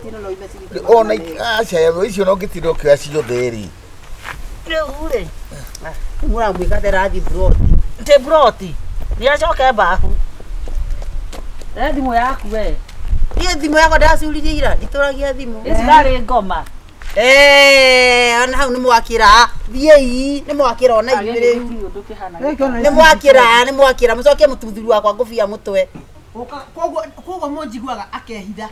ino no ime ciringi. Ona acha ya icio no ngitindo kya cio theri. Ure. Mura mwika terathi broti. Te broti. Ni acoke bahu. Thimũ yaku we. Niĩ thimũ yakwa ndacuririe ira, nditũragia thimũ. Ĩciarĩ ngoma. Ona hau nĩ mwakĩra. Thiĩi, nĩ mwakĩra ona inyuĩ rĩu. Nĩ mwakĩra mũcokie mũtuthuru wakwa ngũbia mũtwe. Koguo mũnjiguaga akehitha.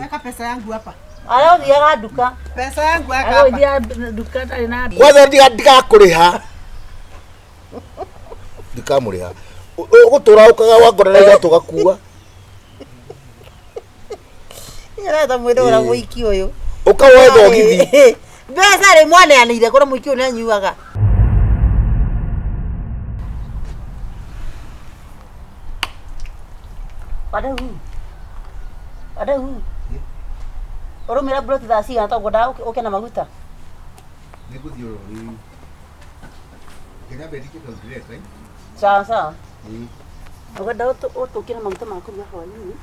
Weka pesa yangu hapa. Arothiaga nduka. Pesa yangu weka hapa. Arothiaga nduka ndari na mbia. Kwanza ndigakũrĩha. Ndikamũrĩha. Ũgũtũra ũkaga wangorera igatũgakua. Nĩarenda mwĩrora mũiki ũyũ. Ũkawoe thogithi. Mbeca rĩ mwaneanĩire kũrĩa mũiki ũyũ nĩanyuaga. Wandahuhu. Ũrũmĩra broti thaa cigana tondũ ngwendaga ũke na maguta. Nĩngũthiĩ o rĩu. Kenya mbendike kaugire kai. Sawa. Ngwenda ũtũkĩre na maguta ma kũruga hwaĩ-inĩ.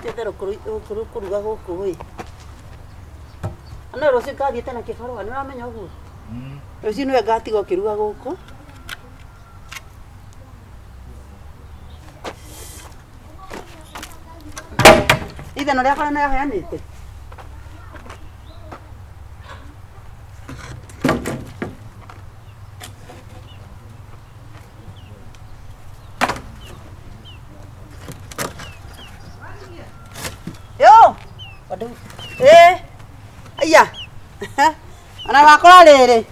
Tetero kuruga gũkũ ĩ. Ana rũciũ ngathiĩte na kĩbarũa nĩ ũramenya ũguo? Rũciũ nĩwe ngatiga ũkĩruga gũkũ. Ithano rĩakwa nĩ yaheanĩte. Aya. Ana wakora rĩrĩ.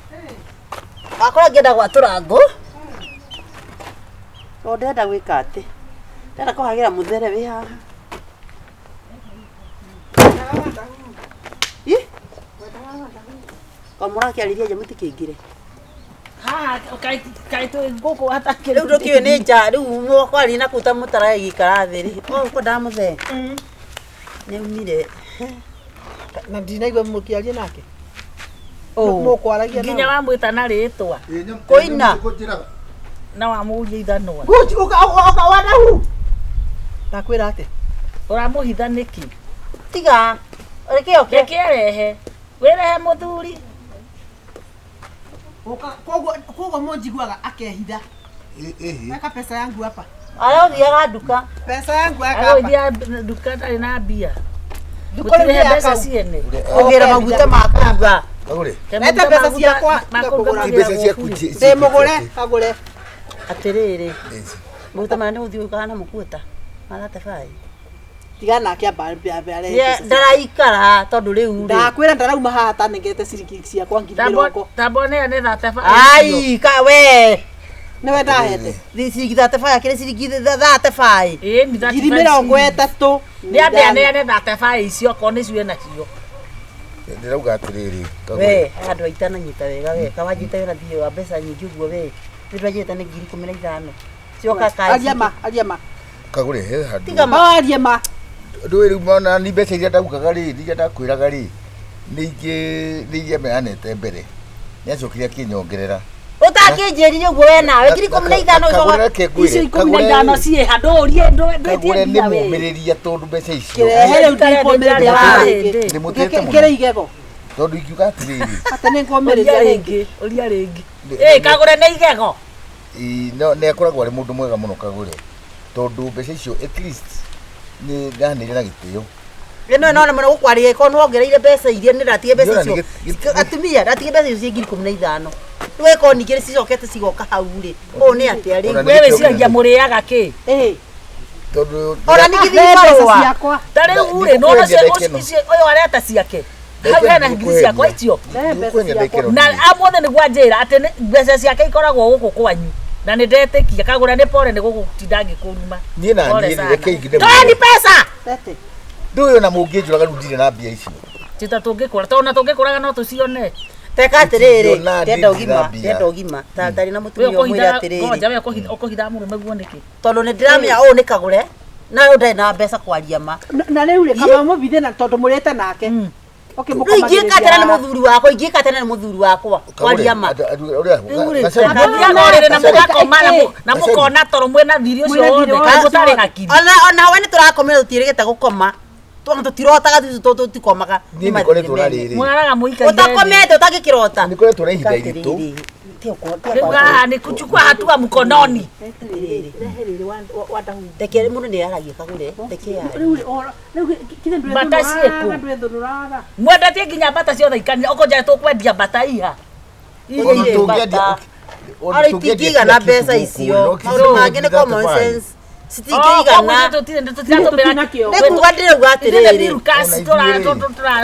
Wakora ngĩenda gwatũra ngũ. Ndenda gwĩka atĩ. Ndenda kũhagĩra mũthere wĩ haha. Mũrakĩarĩria nja mũtikĩingĩre. Haha kaitũ ngũkũ hatakĩrĩ. Rĩu ndũkĩũĩ nĩ nja rĩu mwakwaria na kũu ta mũtaraga gĩikara thĩ rĩ. Ũguo ndamũthee. Nĩaumire. Na ndinaigua mũkĩaria nake. Mũkwaragia nao. Nginya wamwĩta na rĩtwa. Kũina. Na wamũria ithanwa. Ũka Wandahuhu. Ndakwĩra atĩ. Ũramũhitha nĩkĩ? Tiga. Reke oke. Reke arehe. Wĩrehe mũthuri. Koguo mũnjiguaga akehitha. Weka pesa yangu hapa. Arothiaga nduka. Pesa yangu weka hapa. Arothiaga nduka ndarĩ na mbia. Gũtirĩ mbeca ciene. Ũgĩra maguta ma kũruga. Kagũre. Nete mbeca ciakwa. Mbeca ciaku. Ndĩmũgũre, kagũre. Atĩrĩrĩ. Maguta maya nĩ ũthiĩ ũkahana mũkuota. Marate bai. Tiga nake ambare. Ndaraikara tondũ rĩu rĩ. Ndakwĩra ndarauma haha ta nengete ciringi ciakwa 20. Tambo nĩ thate bai. Ai, we. Nĩwe ndahete. Ciringi thate bai akĩrĩ ciringi thate bai. Ĩ ni thate bai. 30. Nĩ thate bai icio ko nĩ cio nacio. Ndĩrauga atĩrĩrĩ. We, andũ aitana nyita wega we. Kawanjĩte wĩra thiĩ wa mbeca nyingĩ ũguo we. Nĩndwajĩte nĩ 15,000. Cioka kai. Aria ma. Kagũre he handũ. Tiga aria ma. Ndũĩ rĩu mona ni mbeca iria ndaugaga rĩ, iria ndakwĩraga rĩ. Nĩ meanĩte mbere. Nĩacokire akĩnyongerera. Ũtakĩnjĩrire ũguo we nawe 15,000 ũcoka. Icio 15,000 ciĩ ha ndũrie ndwĩtie nĩ mũmĩrĩria tondũ mbeca icio. Kĩrehe rĩu ndikũmĩrĩria rĩngĩ. Nĩ mũtete mũno. Kĩrĩ igego. Tondũ ingiuga atĩrĩrĩ. Ate nĩ ngũmĩrĩria rĩngĩ. Ũria rĩngĩ. Kagũre nĩ igego. Nĩ akoragwo arĩ mũndũ mwega mũno Kagũre. Tondũ mbeca icio at least nĩ nganĩire na gĩtĩo. Ĩno no mũno gũkwarĩria ko nĩwongereire mbeca iria nĩ ratige mbeca icio. Atumia ratige mbeca icio 15,000. Nĩwe ko ningĩ cicokete cigoka hau rĩ. Ũũ nĩ atĩa rĩ? Wewe ciagia mũrĩaga kĩ? Tondũ ona ningĩ mbeca ciakwa. Tarĩ urĩ no ũyũ areta ciake. Hau hena ngiri ciakwa icio. Na amothe nĩguo anjĩra atĩ mbeca ciake ikoragwo gũkũ kwanyu. Na nĩ ndetĩkia Kagũra nĩ pore nĩ gũgũtinda ngĩkũruma. Niĩ na niĩ reke ingine. Toeni pesa. Tete. Ndũĩ ona mũngĩnjũraga rĩu ndirĩ na mbia icio. Tita tũngĩkũra tondũ na tũngĩkũraga no tũcione. Teka atĩrĩrĩ, ndenda ũgima. Tarĩ na mũtumia ũmwĩra atĩrĩrĩ. Ngoja we ũkũhitha mũrũme guo nĩkĩ? Tondũ nĩ ndĩramenya ũũ nĩ Kagũre. Na ũyũ ndarĩ na mbeca kwaria ma. Na rĩu rĩ kama mũbithe na tondũ mũrĩte nake. Okay, mukomagiriria. Ingĩka tena nĩ mũthuri wakwa, ingĩka tena nĩ mũthuri wakwa. Kwaria ma. Na mũgakoma na mũkona toro mwena thiri ũcio wothe. Gũtarĩ gakiri. Ona we nĩ tũrakomera tũtiĩrĩgĩte gũkoma. Tũtirotaga tũtikomaga. Mwaraga mũikaire. Utakomete utagĩkĩrota. Nĩ kũrĩ tũra ihinda iritũ. Ni kuchukua hatua mkononi. Tekere muno ni aragia Kagure. Tekere. Bata cieko. Mwendatie nginya bata ciothe ikania ukonja tukwendia bata iha. Ile bata. Ari tikiga na pesa icio. Mauru mangi ni common sense. Sitikiga na. Nikugadire ugatiriri.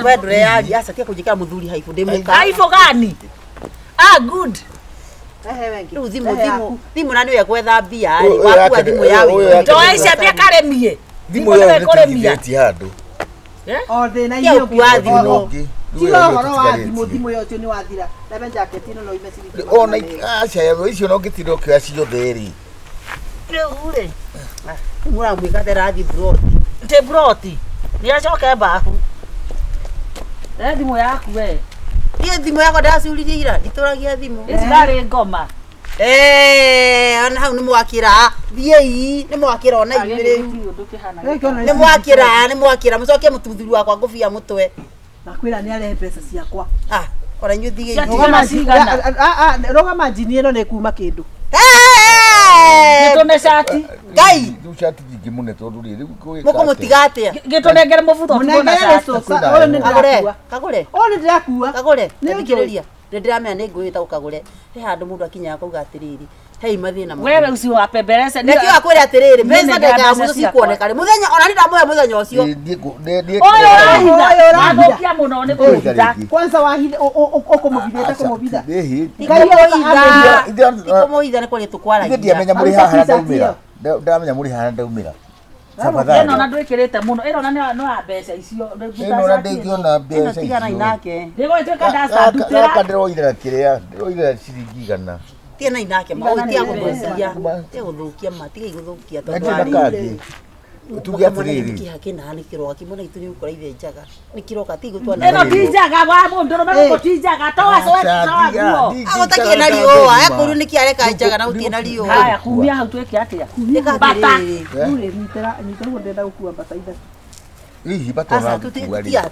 Wedre yali asa tia kujikira muthuri haifu demuka. Haifu gani? Ah, good. Rĩu thimũ na nĩwe gwetha mbia rĩ wakua thimũ ya wĩ toicia mbia karemie thimũ yo nĩtigithĩtie handũ o thĩna iyo kwa thimũ tiga ũhoro wa thimũ yo nĩ wathira na jacket ĩno no ime ciringi ona aca icio no ngĩtinda ũkĩoya ciothe rĩ rĩu rĩ mũramwĩka terathi broti nĩacoke mbabu thimũ yaku we Iyo thimũ yako ndacuririe ira nditũragia thimũ. Ĩcirarĩ ngoma. Ona hau nĩ mwakĩra. Thiĩ nĩ mwakĩra ona igĩrĩ. Nĩ mwakĩra mũcokie mũtuthuru wakwa ngũbia mũtwe. Nakwĩra nĩ arehe mbeca ciakwa. Ona inyuĩ thigĩ. Rogama njini ĩno nĩ kuma kĩndũ. Gĩtũne cati. Ngai. Rĩu cati nyingĩ mũno tondũ rĩu mũkũmũtiga atĩa. Gĩtũnengere mũbutho tũna cati. Kagure. Nĩ ndĩrakua. Kagure. Ndikĩrĩria. Ndĩramenya nĩ ngwĩta ũkagure. He handũ mũndũ akinyaga kauga atĩrĩrĩ. Hei mathĩna ma. Wewe ucio wa pemberese. Nĩkĩo akwĩra atĩrĩrĩ. Mbeca ndeka mũndũ cikuoneka rĩ. Mũthenya ona nĩ ndamuoya mũthenya ũcio. Athũkia mũno nĩ kũmũhitha. Kwanza wahitha ũkũmũhithĩte kũmũhitha. Kũmũhitha nĩ kũrĩ tũkwaragia. Ndiamenya mũrĩ haha ndaumĩra. Ndamenya mũrĩ haha ndaumĩra. Ĩno na ndwĩkĩrĩte mũno. Ĩno na no mbeca icio. Ĩno na ndĩngĩona mbeca icio. Tigana inake. Ndĩgũtuĩka ndacandutĩra. Ndĩroigĩra kĩrĩa. Ndĩroigĩra ciringi igana. Tiena inake maũtia gũthũkia. Gũthũkia matiga igũthũkia tondũ tuge atĩrĩrĩ kĩna nĩ kĩroga kĩmwe na itũ nĩ ũkora ithe njaga nĩ kĩroga ti gũtwana ĩno ti njaga wa mũndũ no ti njaga toaco nguo agũtakie na riũa ekũru nĩ kĩareka njaga na ũtie na riũa haya kumia hau twĩke atĩa bata rũrĩ nyitagwo ndenda gũkua bata ithatũ hihi bata na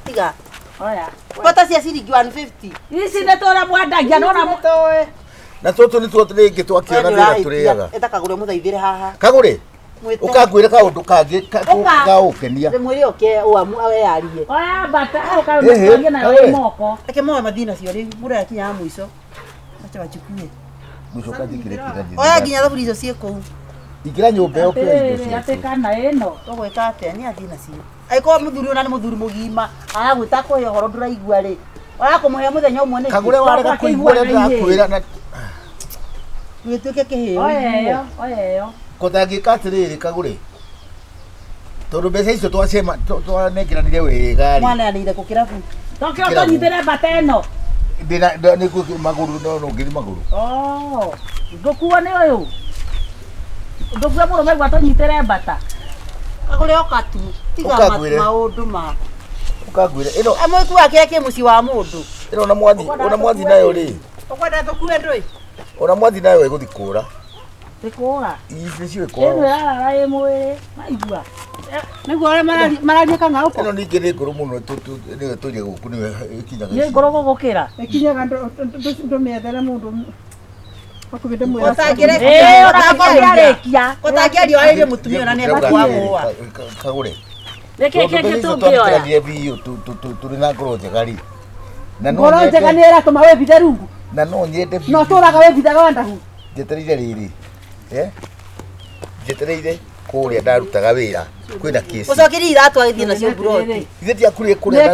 tiga oya bata cia ciringi 150 ici nĩ tũra mwendagia nona mũtoe na tũtũ nĩ tuothe rĩngĩ twakĩona wĩra tũrĩaga eta Kagure mũthaithĩre haha Kagure ukakwĩra kaũndũ kangĩ gaũkenia ndĩmwĩre oke ũamu aweyarie oya bata ũkarugia nayo moko reke moe mathina cio rĩu mũrĩa kinya mũico acha wachukue mũico kathikĩre kĩgathĩ oya nginya thaburi icio ciĩ kũu ingĩra nyũmba ĩyo kĩoya indo ciaku atĩkana ĩno ũgwĩka atĩa nĩ athina cio aĩkorwo mũthuri ona nĩ mũthuri mũgima agwĩta kũhe ũhoro ndũraigua rĩ oya kũmũhe mũthenya ũmwe nĩ Kagure warega kũigua ũrĩa ndĩrakwĩra na gĩtuĩke kĩheo oya kũtangĩka atĩrĩrĩ Kagure tondũ mbeca icio twanengeranire wega mwana anĩire kũ kĩrabu tokĩo tũnyitĩre bata ĩno nĩ magũrũ no ngĩthi magũrũ ngũkuo nĩ ũyũ ngũkuo mũrũme gwa tũnyitĩre bata Kagure oka tu tiga maũndũ ma ũkangwĩra ĩno amwĩkua kĩrĩa kĩ mũciĩ wa mũndũ ĩno ona mwathi nayo rĩ ũkwenda tũkue ndũĩ ona mwathi nayo ĩgũthi kũũra Ikora. Ici ikora. Eno yara ye mwere. Maigua. Niguo arĩa mararia kana uko. Eno ningĩ nĩ ngoro mũno nĩwe tũire gũkũ nĩwe ikinyaga. Nĩ ngoro gũgũkĩra. Ikinyaga ndũmĩethere mũndũ. Akubite mwera. Ũtangĩrĩkia. Ũtangĩario arĩrie mũtumia na nĩ abakuagũa. Kagure. Reke tũngĩoya. Tũrĩ na ngoro njega rĩ. Na ngoro njega nĩ ĩratũma wĩbithe rungu. Na no nyende. No tũraga wĩbithaga wandahu. Njetereire rĩrĩ. Njetereire kũrĩa ndarutaga wĩra kwĩna kesi ũcokerie iratu agĩthiĩ nacio buroti ithe ndiakũrire kũrĩa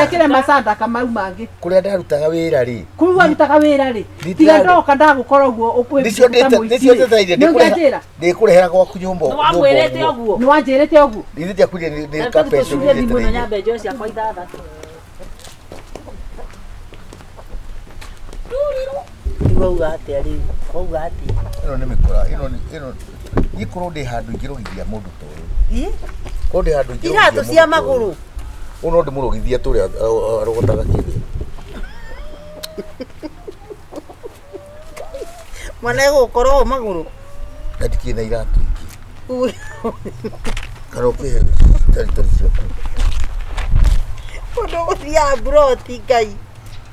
ekĩre macanda kamau mangĩ kũrĩa ndarutaga wĩra rĩ kũrĩa arutaga wĩra rĩ tiga ndoka ndagũkorwo ũguo nĩcio ndetereire ndĩkũrehera gwaku nyũmba nĩwamwĩrĩte ũguo nĩwanjĩrĩte ũguo ithe ndiakũrire nĩ kapeco Wauga atĩa rĩu wauga atĩa ĩno nĩ mĩkora ĩno ikorwo ndĩ handũ ingĩrogithia mũndũ ta ũyũ korwo ndĩ handũ iratu cia magũrũ Uno ndimurugithia turia arogotaga kiri. Mwana gukoro maguru. Ndikina iratu iki. Karoke tari ciaku. Uno guthia broti ngai.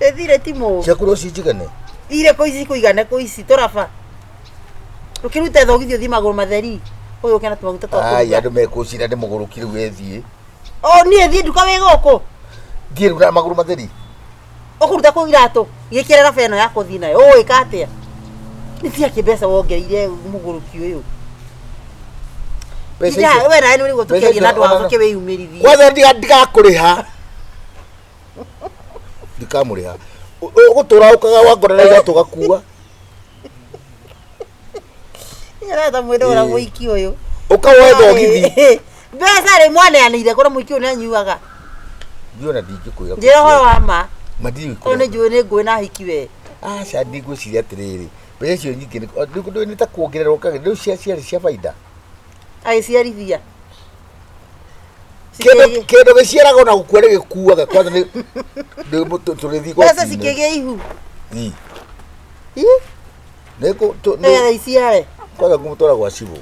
Ethire timo. Ciakuro cinjigane. Ire ko ici kuigana ko ici toraba. Ukirute thogithio thi maguru matheri. Uyu kena tumaguta twa. Ai andu mekucira ndi muguru kiru wethie. O nie thi nduka we goko. Thie rura maguru matheri. Okuruta ko iratu. Gikirera feno ya kuthi nayo. Oi katia. Ni tia kibesa wongeire muguru kiuyu. Pesa icio. We na ni go tukiagia na ndwa ke we yumirithie. Kwathe ndiga kuriha. Ndikamuriha. Ugutura ukaga wangorera iratu gakua. Irata mwendo ora muiki uyu. Ukawoe thogithi. Besa ri mwana yanire kora muiki uyu anyuaga. Ndiona ndingikuira. Njira horo wa ma. Madiri ko ne njui ne ngui na hiki we. Aca ndigwiciria atiriri. Mbeca icio nyingĩ nĩ ta kuongererwo kaga rĩu ciarĩ cia baida. Ai ciarithia. Kĩndũ gĩciaragwo na gũkua nĩ gĩkuaga kwanza nĩ tũrĩthiĩ gwa Sasa sikĩgĩa ihu. Nĩ iciare. Kwanza ngũmũtwara gwa cibũ.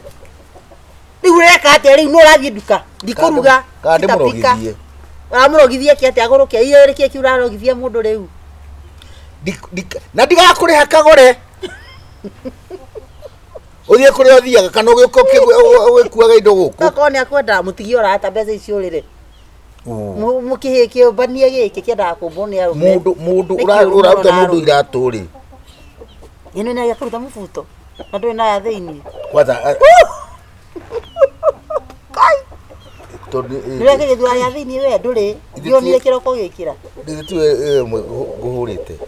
Rĩu reka atĩa rĩu no ũrathiĩ nduka ndikũruga. Kana ndĩmũrogithie. Ũramũrogithia kĩ atĩa agũrũke iyo rĩkĩ kĩ ũrarogithia mũndũ rĩu. Na ndigakũrĩha kagore. Uthie kuria uthiaga kana ugikuaga indo guku. Koko ni akwenda mutigi orata mbeca icio rire. Mukihikio banie giki kiendaga kumboni ya rume. Mundu uraruta mundu iratu ri. Ino ni yakuruta mufuto. Na ndoi na ya thiini. Kwanza. Kai. Nire ke githwa ya thiini we nduri. Ndionire kiroko gikira. Nditu nguhurite.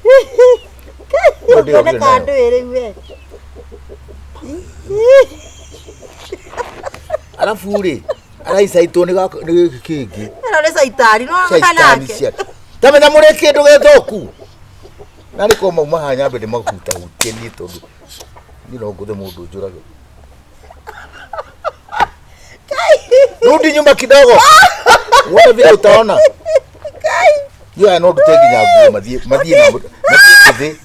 Ndone kandu iri we. Alafu ri araisaitwo nĩ gĩkĩ kĩngĩ. Ĩno nĩ caitani no kanake. Tamenya mũrĩ kĩndũ gĩthũku. Na nĩ ko mauma haha nyambe ndĩmahutie niĩ tondũ niĩ no ngũthe mũndũ njũrage. Rudi nyuma kidogo. Wewe vile utaona. Yo I know to take nyaguo mathie kuthi.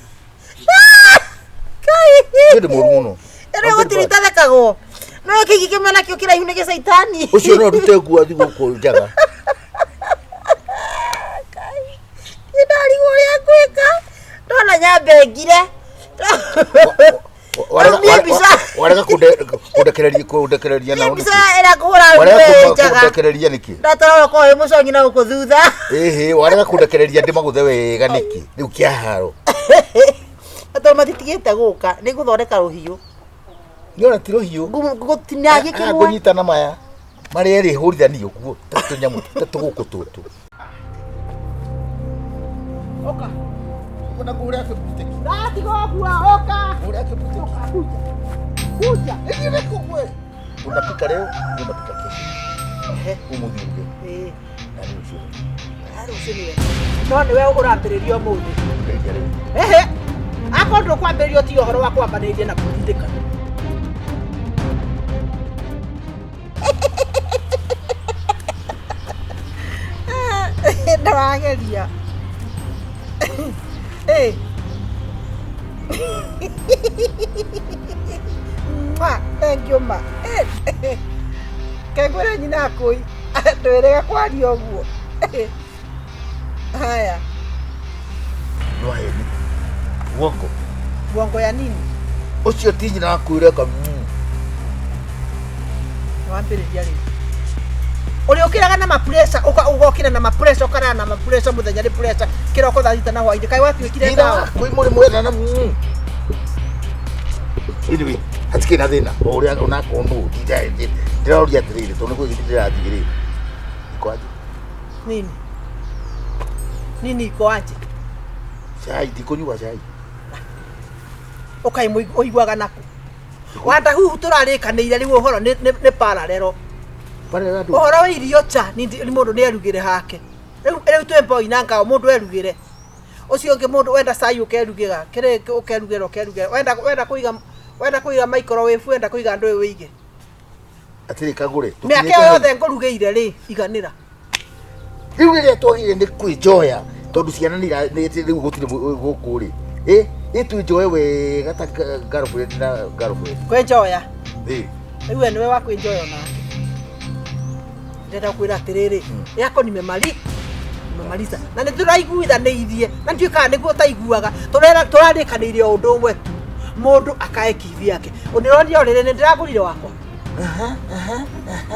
Ndio muruno. Ere gotirita thekagwo. No kiki kimena kio kira ihune ge saitani. Ucio no rute nguo thi guku njaga. Idari goria kweka. Ndona nyambe ngire. Warega kundekereria na bisa era kuhura wewe njaga. Kundekereria niki. Ndatara ko he mucongi na uko thutha. Warega kundekereria ndimaguthe wega niki. Riu kia haro. Ato matitigite guka ni guthondeka ruhiu. Niona ti ruhiu. Gutinagi kimwe. Kunyita na maya. Mari eri hurithani uguo. Tunyamu tuguku tutu. Oka. Kuna kuhuria kiputiki. Dati gokua oka. Kuhuria kiputiki. Kuja. Ndio kukwe. Unapika leo, unapika kesho. Umudhiuge. Nani ushuru. Haro usiniwe. No ni wewe urambiririo muthi. Ako ndo kwambiririo ti uhoro wa kwambanirie na kutindika. Ndawageria. Thank you ma. Kagure nyina koi. Ndwirega kwaria oguo. Haya. Noheri. Wongo. Wongo ya nini? Ucio ti nyina wakwireka. Wampiriria ri. Uliokiraga na mapressure ugokira na mapressure ukara na mapressure muthenya ri pressure kiroko thita na hwainde kai watuikire dawa kwi muri mwena na Idiwi hatike na thina uria una kondu ndiraruria atiriri tondu kwi gitira atigiri ikwaje nini ikwaje chai ndikunyua chai ukai muiguaga nako wandahuhu turarikanire riu uhoro ni paralelo uhoro wa irio cha ni mundu ni arugire hake riu twembo inanga mundu erugire ucio ungi mundu wenda cai ukerugiga kireke ukerugera wenda kuiga microwave wenda kuiga ndu wige atiri kagure miake yothe ngurugeire ri iganira Riu ria twagire ni kwijoya tondu ciana ni riu gutire guku ri itu njoe wega ta girlfriend na girlfriend kwijoya riu niwe wa kwijoya ona ndenda kwira atiriri yako nimemaliza na nituraiguithanĩirie na ntuĩkaga nĩguo taiguaga tũrarĩkanĩire o ũndũ ũmwe tu mũndũ akae kivi yake ũnĩronire o rĩrĩ nĩndĩragũrire wakwa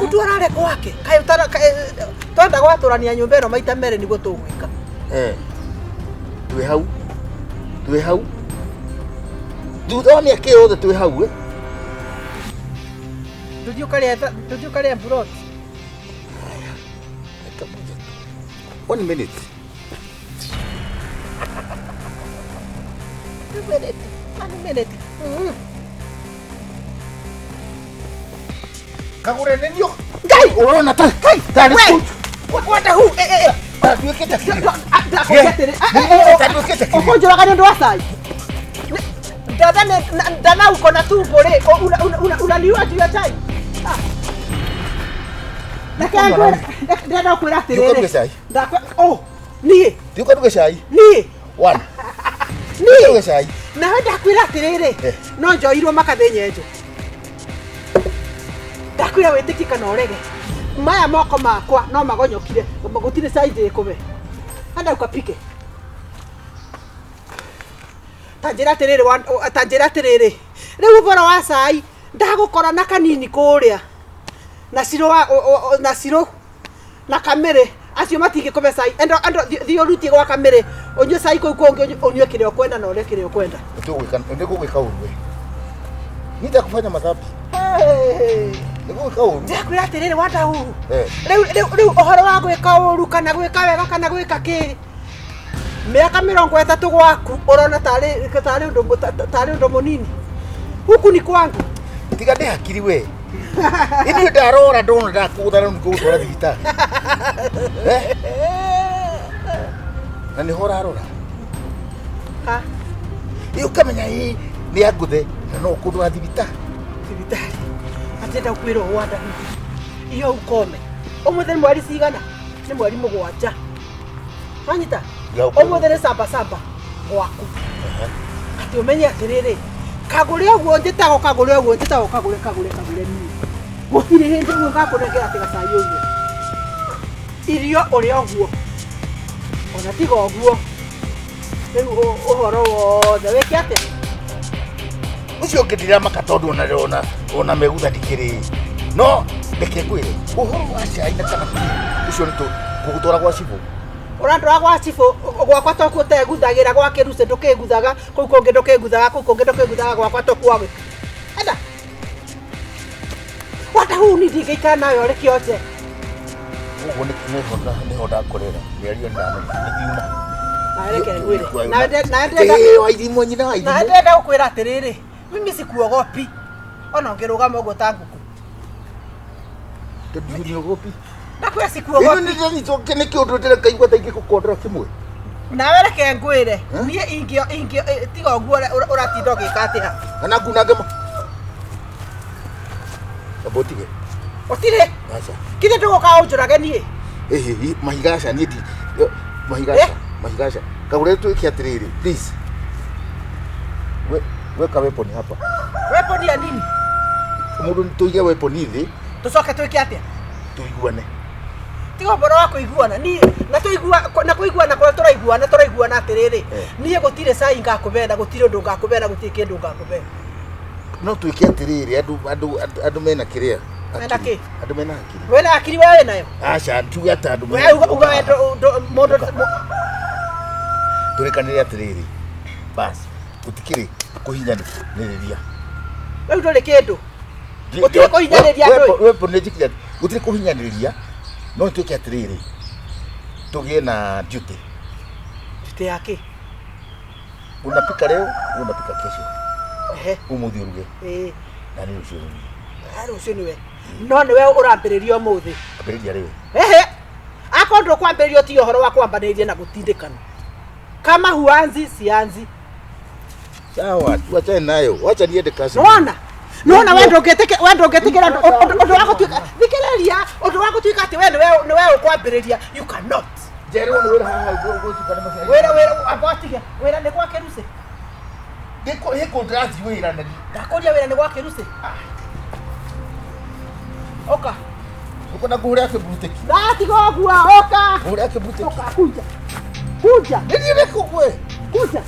mtu arare kwake kaĩ twenda gwatũrania nyũmba ĩno maita merĩ nĩguo tũgwĩka twĩ hau thutha wa mĩaka ĩyo yothe twĩ hau tũthiĩ ũkarĩa mburoti. 1 minute. Kagure nenyo. Gai, urona ta. Tari. Wandahuhu. Tuweketa kile. Ukonjora kani ndo asai. Ndana uko na tumbo le. Unaliwa juu ya chai. Ndenda kwira atiriri ndakwa nie ndiko nduge cai nie one nie nduge cai na wenda kwira atiriri no njoirwo makathinye njo ndakwira witikika na urege maya moko makwa no magonyokire gutire cai ndikume anda ukapike tanjira atiriri riu bora wa cai ndagukora na kanini kuria na siro na kamere acio matige kome cai endo thio rutie gwa kamere onyo cai kau konge onyo kireo kwenda na ole kireo kwenda ndikugwika urwe nita kufanya madhabi ndikugwika urwe ndakwira atiriri Wandahuhu riu ohoro wa gwika uru kana gwika wega kana gwika ki miaka 30 gwaku urona tari undu munini huku ni kwangu tiga ndi hakiri we ini ndarora ndona ndakutha ngutwara thibitari na ni hora rora ukamenya hii ni anguthe na no kundwara thibitari atenda kwira Wandahuhu iyo ukome umuthe mwari cigana ni mwari 7 manyita umuthe ni samba gwaku ati umenye atiriri kagure ũguo njĩtagwo kagure ni gũtirĩ hĩndĩ ũguo ngakũnengera atĩ gacai ũguo irio ũrĩa ũguo ona tiga ũguo rĩu ũhoro wothe wĩke atĩa ucio ngĩndiramaka tondũ ona megutha ndikĩrĩ no reke ngwĩre ũhoro wa cai na kana ucio nĩ gũgũtwara gwa cibũ urandora gwa cibũ gwakwa toku ũteguthagira gwake ruce ndũkĩguthaga kũu kũngĩ ndũkĩguthaga gwakwa toku wagĩ enda Wandahuhu ni ndingĩikara nawe ũrĩ kĩonje ũguo nĩ honda kũrera mĩario na ndenda gũkwĩra atĩrĩrĩ mimi sikuogopi ona ũngĩrũgama ũguo ta ngũkũ ndiniogopi ndakwĩra sikuogopi ni toke nĩ kĩũndũ ndĩrekaigua ta ingĩgũkondera kĩmwe nawe reke ngwĩre niĩ ingĩ tiga ũguo ũratinda ũgĩka atĩa kana ngunange abotige otire acha kile ndũgũka ũnjũrage niĩ mahigaca niĩ ndi mahigaca kagure twĩke atĩrĩrĩ please weka weapon hapa weapon ya nini mũndũ tuige weapon thĩ tũcoke twĩke atĩa tuiguane tiga ũboro wa kũiguana niĩ na kũiguana kũrĩa tũraiguana atĩrĩrĩ niĩ gũtirĩ cai ngakũbenda gũtirĩ ũndũ ngakũbenda gũtirĩ kĩndũ ngakũbenda no twĩke atĩrĩrĩ andũ mena kĩrĩa mena kĩ andũ mena hakiri wena hakiri wewe nayo acha tuge ata andũ wewe uga mũndũ tũrĩkanĩre atĩrĩrĩ basi gũtikĩrĩ kũhinyanĩrĩria wewe ndũrĩ kĩndũ gũtirĩ kũhinyanĩrĩria andũ weapon nĩ njĩkire gũtirĩ kũhinyanĩrĩria no twĩke atĩrĩrĩ tũgĩe na duty yake unapika leo unapika kesho umuthi uruge na ni ucio niwe no niwe urambĩrĩria ũmũthĩ ambĩrĩria rĩu akondo kwambĩrĩria ti ũhoro wa kwambanĩrĩria na gũtindĩkana kama huanzi sianzi sawa tuachane nayo wacha niende kazi Nona wewe ndũngĩtĩkĩra ũndũ wa gũtuĩka thikĩrĩria ũndũ wa gũtuĩka atĩ wewe nĩwe ũkwambĩrĩria you cannot Jero ni wira haha go tukana masa. Wira abatige. Wira ni gwake ruce. Ndiko heko ndati wira nani. Ndakoria wira ni gwake ruce. Oka. Uko na kuhura yake bruteki. Ndati gogua oka. Kuhura yake bruteki. Oka kuja. Kuja. Nini reko kwe? Kuja.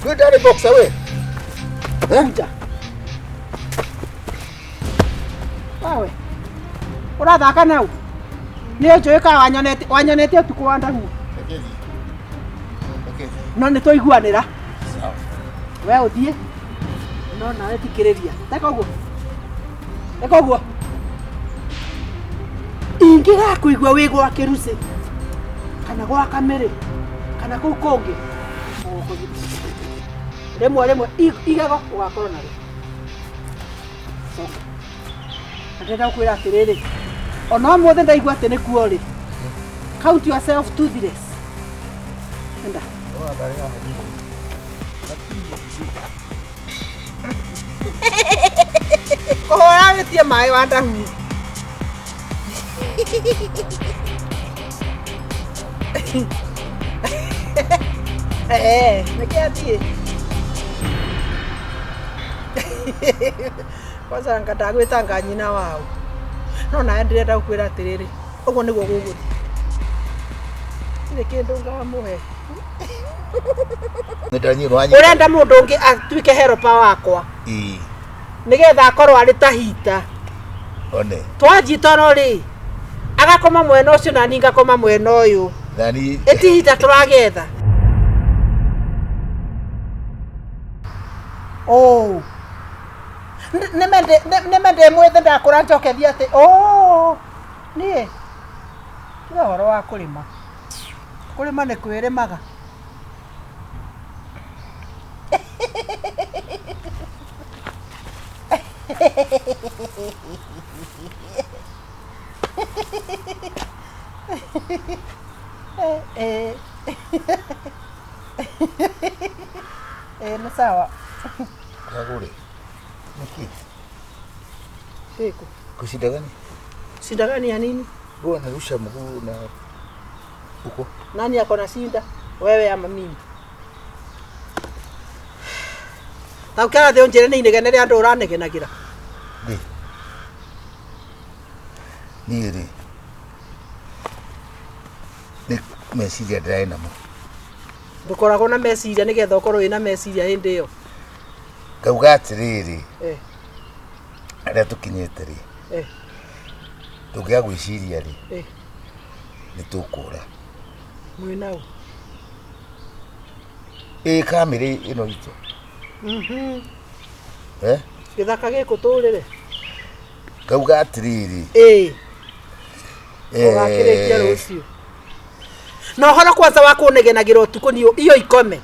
Wewe ndani boxa we. Kuja. Wawe. Urathaka nau. Ni njuika wanyonete utuku wa ndahu. No ni tuiguanira. Sawa. We uthie. No nawe tikiriria. Teka uguo. Teka uguo. Ingira kuigua wi gwake ruci. Kana gwa kamere. Kana kuu kungi. Remwe igago ugakorwo naro. Ndenda kwira atiriri. Ona mothe ndaigua ati nikuo ri. Count yourself toothless. Enda. Kohora witie mai wa ndahu. Nikiatie. Kwanza ngandagwita nyina wao. No na ndirenda gukwira atiriri. Uguo niguo guguthi. Ni kindu ngamuhe. Urenda mundu ungi atuike helper wakwa. Nigetha akorwo ari ta hita. One. Twajita no ri. Agakoma mwena ucio na ninga koma mwena uyu. Nani? Eti hita turagetha. Oh. Nemende mwethe ndakura njokethia ati nie ni horo wa kurima ni kwirimaga ni sawa. Kagure. Niki. Eko. Kushinda gani? Shinda gani ya nini? Bwana narusha mguu na uko. Nani ako na shinda? Wewe ama mimi? Taukara de onjere ni negene andu uranegenagira. Ni meciria ndĩrarĩ namo. Ndũkoragwo na meciria nĩgetha ũkorwo wĩna meciria hĩndĩ ĩyo. Ngauga atĩrĩrĩ, arĩa tũkinyĩte rĩ, tũngĩaga gwĩciria rĩ, nĩ tũkũra. Mwĩna ũ? Kamĩrĩ ĩno itũ. Gĩthaka gĩkũ tũrĩre. Ngauga atĩrĩrĩ, ũgakĩrĩkia rũciũ. No horo kwanza wa kũnegenagira ũtukũ ni iyo ikome.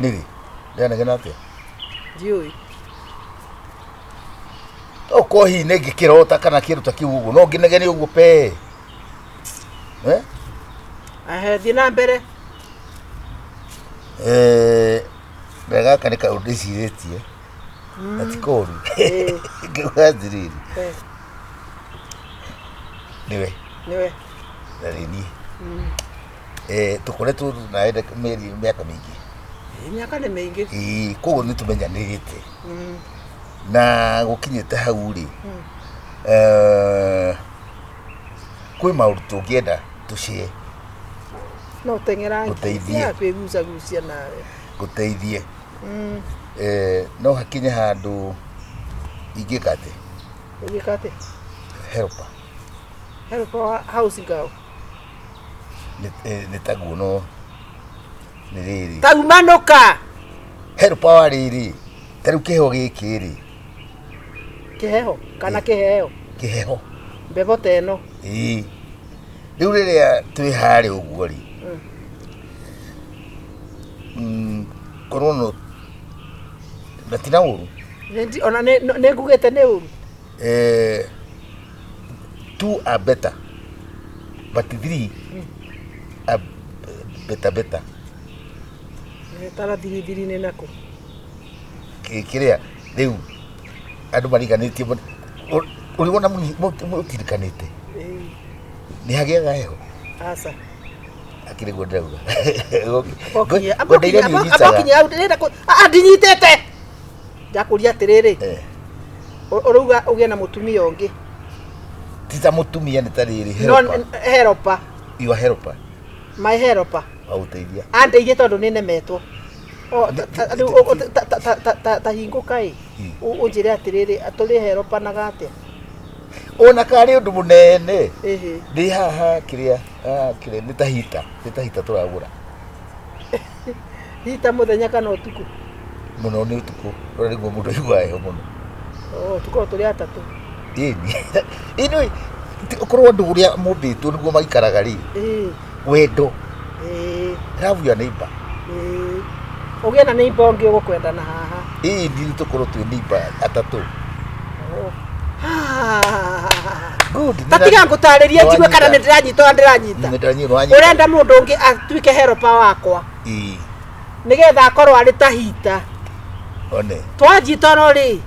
Nĩrĩ? Ndanegena atĩa? Ndiũĩ. Okorwo hihi nĩ ngĩkĩrota kana kĩruta kĩu ũguo, no ngĩnegene ũguo pe. Thiĩ na mbere. Gaka nĩ kaũndũ ndĩcirĩtie. Gatikoru. Ngauga atĩrĩrĩ. Nĩwe. Na rĩniĩ. Tũkoretwo nawe mĩaka mĩingĩ. Mĩaka nĩ mĩingĩ. Koguo nĩ tũmenyanĩrĩte. Na gũkinyĩte hau rĩ, kwĩ maũndũ tũngĩenda tũcĩe. No teng'era ngĩcia kwĩgucagucia nawe. Gũteithie. No hakinye handũ ingĩka atĩ. Ũgĩka atĩ? Helper. Helper wa house girl. Nĩ taguo no nĩ rĩrĩ. Taumanũka. Helper wa rĩrĩ, ta rĩu kĩheo gĩkĩ rĩ. Kĩheho kana kĩheo? Kĩheho. Mbebo ta ĩno. Rĩu rĩrĩa twĩ harĩ ũguo rĩ, korwo no ndatina ũru. Ona nĩ ngugĩte nĩ ũru. 2 are better, but 3 are better. Tara thiri nĩ nako. Kĩrĩa rĩu andũ mariganĩtie ũrĩona mũtirikanĩte. Nĩ hagĩaga heho. Asa. Akire godauga. Abokinya au ndenda ko ndinyitete. Ndakuria atiriri. Uruga ugie na mutumia ungi. Tita mutumia ni tariri helper. You are helper. My helper. Auteithia. Andeithie tondu ni nemetwo. Ta hingo kai. Unjire atiriri aturi helper na gate. Ona kari undu munene. Ndi haha kiria ni tahita turagura. Hita muthenya kana utuku. Muno ni utuku. Ora niguo mundu igwayo muno. Tuko turi atatu. Ino ukorwo ndu uria mumbitwo niguo magikaraga ri. Wendo. Love your neighbor. Ugie na neighbor ungi ugukwenda na haha. Ndi tukorwo twi neighbor atatu. Good. Tatiga ngutariria njigwe kana ndiranyita ndiranyita. Urenda mundu ungi atuike helper wakwa. Nigetha akorwo ari tahita. One. Twajita no ri.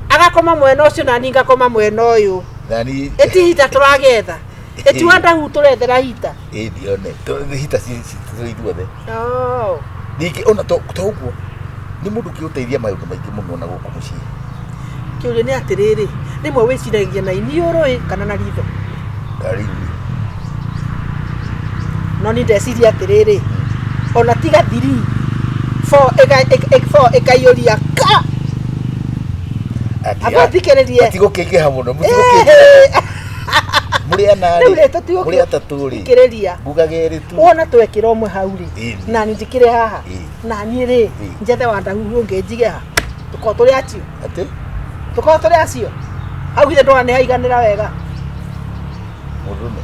Agakoma mwena ucio na ninga koma mwena uyu. Nani etihita turagetha. Eti wandahuhu turethera hita. One. Hita si ithuothe. Niki ona toguo. Ni mundu kiuteithia maundu maingi muno na guku mucii. Kiuria ni atiriri. Nimwe wiciragia na iniurui kana na ritho. Kari. No ni ndeciria atiriri. Ona tiga 3 4 ekaiuria ka. Abathikiririe. Atigo kekeha muno. Muri atatu ri. Kiriria. Ngugage tu. Ona twekira umwe hau ri. Na ni ndikire haha. Na ni ri. Njete wandahuhu ungi njige ha. Tuko turi acio. Ati? Tuko turi acio. Hau githe ndona ni haiganira wega. Murume.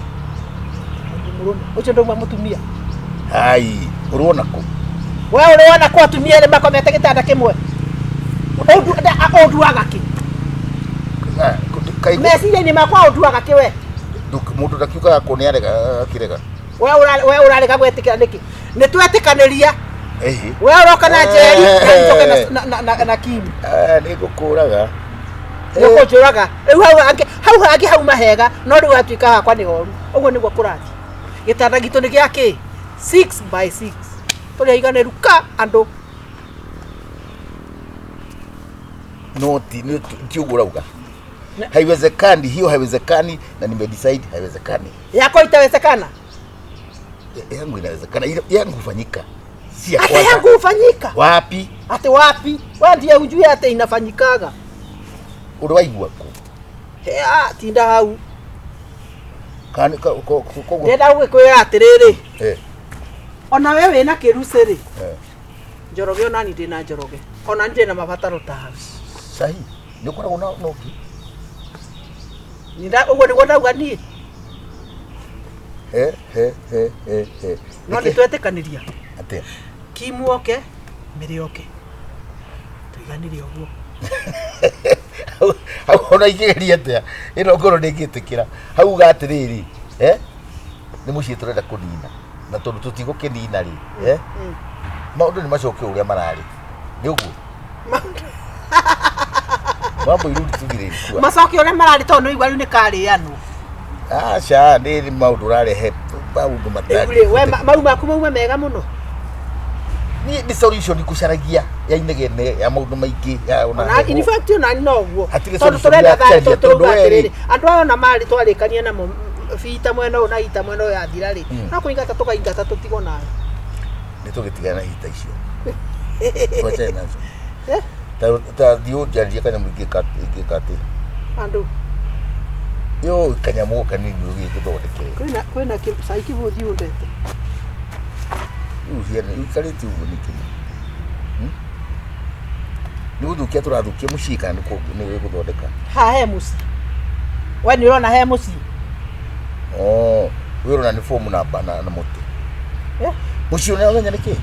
Ucio ndoma mutumia. Ai, uruona ku. Wewe uruona ku atumia ni makomete gitanda kimwe. Oduaga ki. Mesiria ni makwa oduaga ki we. Mundu ndakiuka ko ni arega akirega. Wewe urarega gwetikira niki? Ni twetikaniria. Wewe uroka na jeri na Kim. Ni gukuraga. Nikuchuraga. Riu hau mahega no riu atuika hakwa ni horu. Uguo niguo kurati. Gitanda gitu ni giaki 6x6. Tuli aiganiru ka andu. Noti ni kiugurauga. Haiwezekani, hiyo haiwezekani na nimedecide haiwezekani. Yako itawezekana? Yangu inawezekana. Yangu hufanyika. Si ya kwanza. Yangu hufanyika. Wapi? Ate wapi? Wewe ndiye unjui ate inafanyikaga. Uliwaigua ku. Tinda hau. Kani ko. Ndenda ugikwira atiriri. Ona wewe na kiruseri. Njoroge ona ni ndina njoroge. Ona ndina mabataro ta hau. Sahi. Nikora una noki. Ninda ugo ni ndauga ni. No ni twetekaniria. Ate. Kimu oke, miri oke. Tuiganirie uguo. Hau ona igeria atia. Ino ngoro ndingitikira. Hau gatiriri, ni mucii turenda kunina. Na tondu tutigokinina ri, maundu ni macoke uria marari. Ni uguo. Mambo irudi tugire kwa. Macoke uria marari tondu igwa riu ni kariano. Acha ni maundu rarehe maundu matari. We mau maku mau mega muno. Ni solution kucaragia ya inegene ya maundu maingi ya ona. In fact ona no guo. Tondu turenda thari tondu atiriri. Andu ona mari twarikania na fita mwena ona ita mwena ya thira ri. Na kuingata tukaingata tutigo nayo. Ni tugitigana hita icio. Twache nazo. Ta dio jaria kana mugikati. Andu. Yo kanyamu kanini githondekere. Kwina saiki buthi undete. Uhiana ikariti ugu nikini. Ni guthukia turathukia mucika ni guthondeka. Ha he muci. We ni urona he muci. We urona ni form na muti. Muci ona onya niki.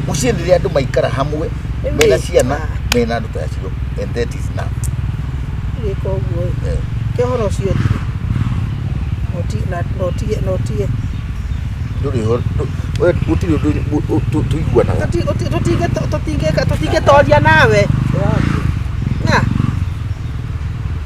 Muci ndi andu maikara hamwe. Mena ciana, mena andu tacio. And that is now. Iko guo. Kehoro cio ndi. Noti. Nduri ho. We utiri tuiguana. Tutige toria nawe.